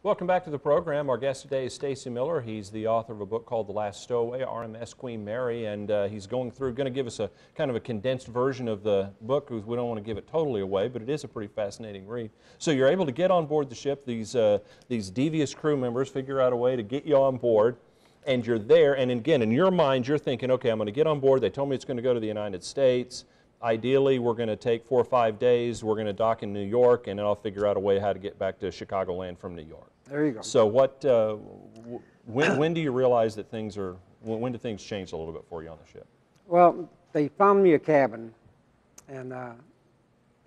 Welcome back to the program. Our guest today is Stacy Miller. He's the author of a book called The Last Stowaway, R.M.S. Queen Mary, and he's going to give us a kind of a condensed version of the book because we don't want to give it totally away, but it is a pretty fascinating read. So you're able to get on board the ship. These devious crew members figure out a way to get you on board, and you're there. And again, in your mind, you're thinking, okay, I'm going to get on board. They told me it's going to go to the United States. Ideally, we're going to take 4 or 5 days. We're going to dock in New York, and then I'll figure out a way how to get back to Chicagoland from New York. There you go. So when do you realize that when do things change a little bit for you on the ship? Well, they found me a cabin, and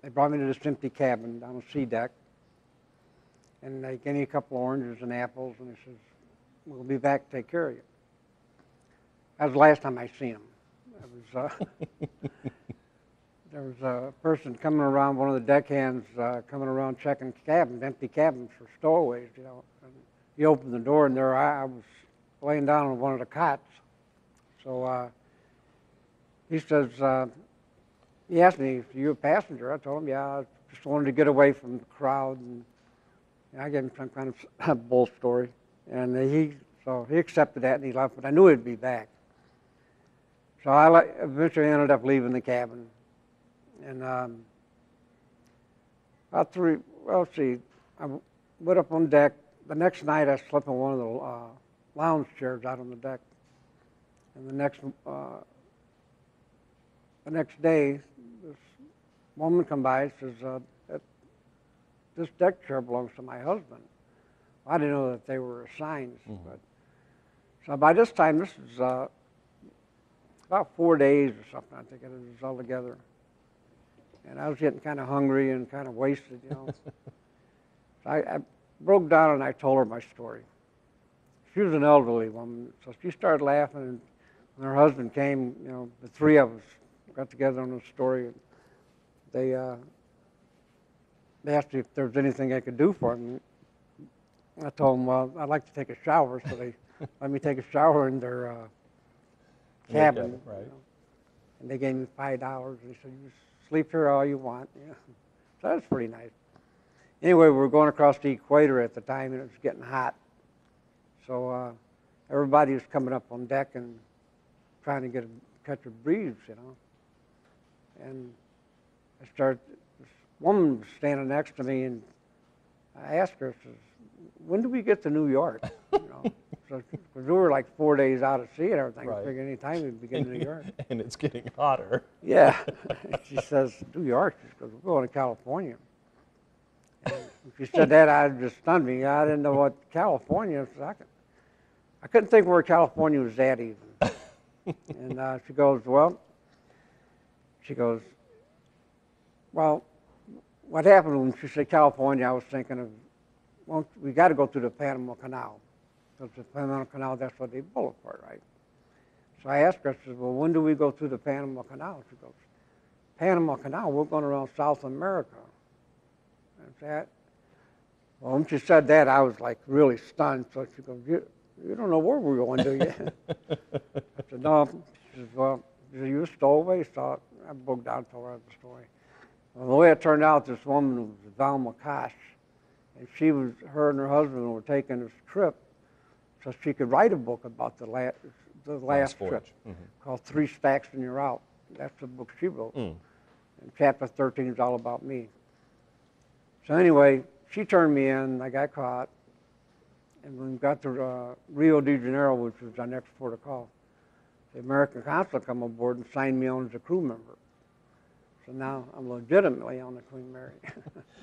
they brought me to this empty cabin down the sea deck, and they gave me a couple of oranges and apples, and they says, we'll be back to take care of you. That was the last time I seen them. There was a person coming around, one of the deckhands coming around checking cabins, empty cabins for stowaways, you know. And he opened the door, and there I was laying down on one of the cots. So he says, he asked me, "Are you a passenger?" I told him, "Yeah, I just wanted to get away from the crowd." And I gave him some kind of bull story. And he accepted that, and he left, but I knew he'd be back. So I eventually ended up leaving the cabin. And I went up on deck. The next night I slept on one of the lounge chairs out on the deck. And the next day, this woman come by and says, this deck chair belongs to my husband. I didn't know that they were assigned. Mm-hmm. So by this time, this is about 4 days or something, I think it was all together. And I was getting kind of hungry and kind of wasted, you know. So I broke down and I told her my story. She was an elderly woman, so she started laughing. And when her husband came, you know, the three of us got together on the story. And they asked me if there was anything I could do for them. I told them, well, I'd like to take a shower, so they let me take a shower in their cabin. Right. You know. And they gave me $5. They said, "You sleep here all you want." You know. So that was pretty nice. Anyway, we were going across the equator at the time, and it was getting hot. So everybody was coming up on deck and trying to catch a breeze, you know. And this woman was standing next to me, and I asked her, I says, "When do we get to New York?" You know. So, because we were like 4 days out at sea and everything, right. I figured any time we'd be getting to New York. And it's getting hotter. Yeah. She says, "New York?" She goes, "We're going to California." And she said that, it just stunned me. I didn't know what California was. I couldn't think where California was at even. And she goes, well, what happened when she said California, I was thinking of, well, we got to go through the Panama Canal. Because the Panama Canal, that's what they built it for, right? So I asked her, I said, well, when do we go through the Panama Canal? She goes, Panama Canal, we're going around South America. And that, well, when she said that, I was like really stunned. So she goes, you don't know where we're going, do you? I said, no. She says, well, are you a stowaway? So I broke down and told her the story. Well, the way it turned out, this woman was Valma Kosh, and her and her husband were taking this trip so she could write a book about the last trip, called 3 Stacks and You're Out. That's the book she wrote. And chapter 13 is all about me. So anyway, she turned me in, I got caught, and when we got to Rio de Janeiro, which was our next port of call, the American consul come aboard and signed me on as a crew member. So now I'm legitimately on the Queen Mary.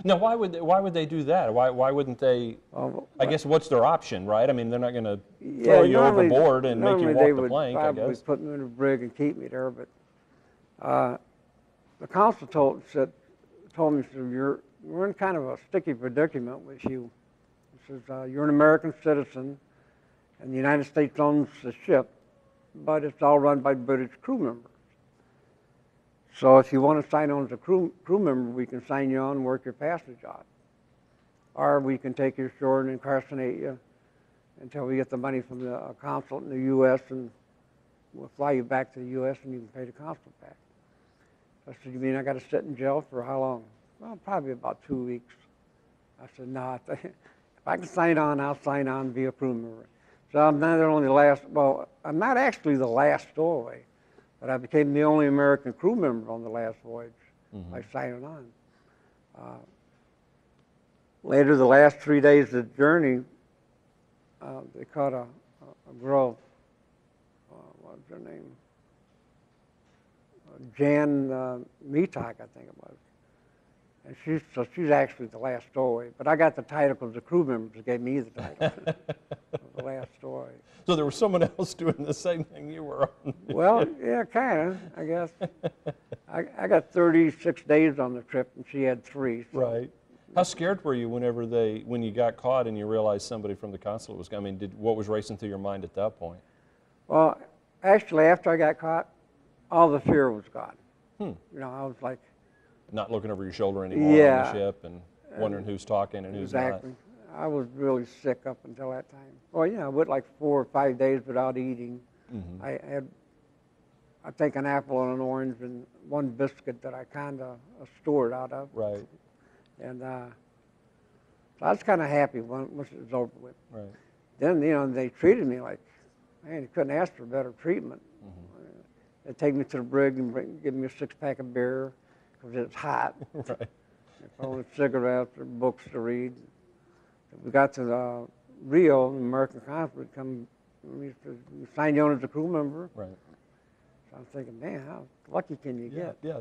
Now, why would they do that? Why wouldn't they? Well, I guess what's their option, right? I mean, they're not going to throw you overboard and make you walk the plank, I guess. They would put me in a brig and keep me there, but the consul told me, so we're in kind of a sticky predicament with you. He says, you're an American citizen, and the United States owns the ship, but it's all run by British crew members. So if you want to sign on as a crew member, we can sign you on and work your passage out. Or we can take you ashore and incarcerate you until we get the money from the consulate in the U.S. and we'll fly you back to the U.S. and you can pay the consulate back. I said, you mean I got to sit in jail for how long? Well, probably about 2 weeks. I said, no, if if I can sign on, I'll sign on and be a crew member. So I'm not only the last, well, I'm not actually the last stowaway, but I became the only American crew member on the last voyage by signing on. Later, the last 3 days of the journey, they caught a girl, what was her name? Jan Metok, I think it was. And she's actually the last stowaway. But I got the title because the crew members gave me the title of the last stowaway. So there was someone else doing the same thing you were on. Well, yeah, kind of, I guess. I got 36 days on the trip, and she had 3. So. Right. How scared were you when you got caught and you realized somebody from the consulate was coming? What was racing through your mind at that point? Well, actually, after I got caught, all the fear was gone. You know, I was like, not looking over your shoulder anymore on the ship and wondering who's talking and who's not. Exactly. I was really sick up until that time. Well, yeah, I went like 4 or 5 days without eating. I take an apple and an orange and one biscuit that I kind of stored out of. Right. And so I was kind of happy once it was over with. Right. Then, you know, they treated me like, man, you couldn't ask for better treatment. They'd take me to the brig and give me a 6-pack of beer because it's hot. Right. Only cigarettes or books to read. We got to the Rio, the American consulate, come sign you on as a crew member. Right. So I'm thinking, man, how lucky can you get? Yeah.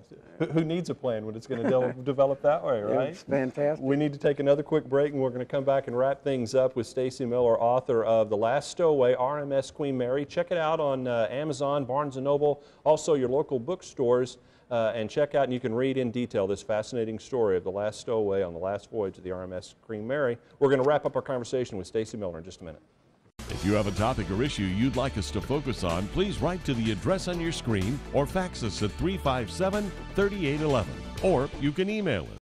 Who needs a plan when it's going to develop that way, right? It's fantastic. We need to take another quick break, and we're going to come back and wrap things up with Stacy Miller, author of The Last Stowaway, R.M.S. Queen Mary. Check it out on Amazon, Barnes & Noble, also your local bookstores, and check out and you can read in detail this fascinating story of the last stowaway on the last voyage of the R.M.S. Queen Mary. We're going to wrap up our conversation with Stacy Miller in just a minute. If you have a topic or issue you'd like us to focus on, please write to the address on your screen or fax us at 357-3811. Or you can email us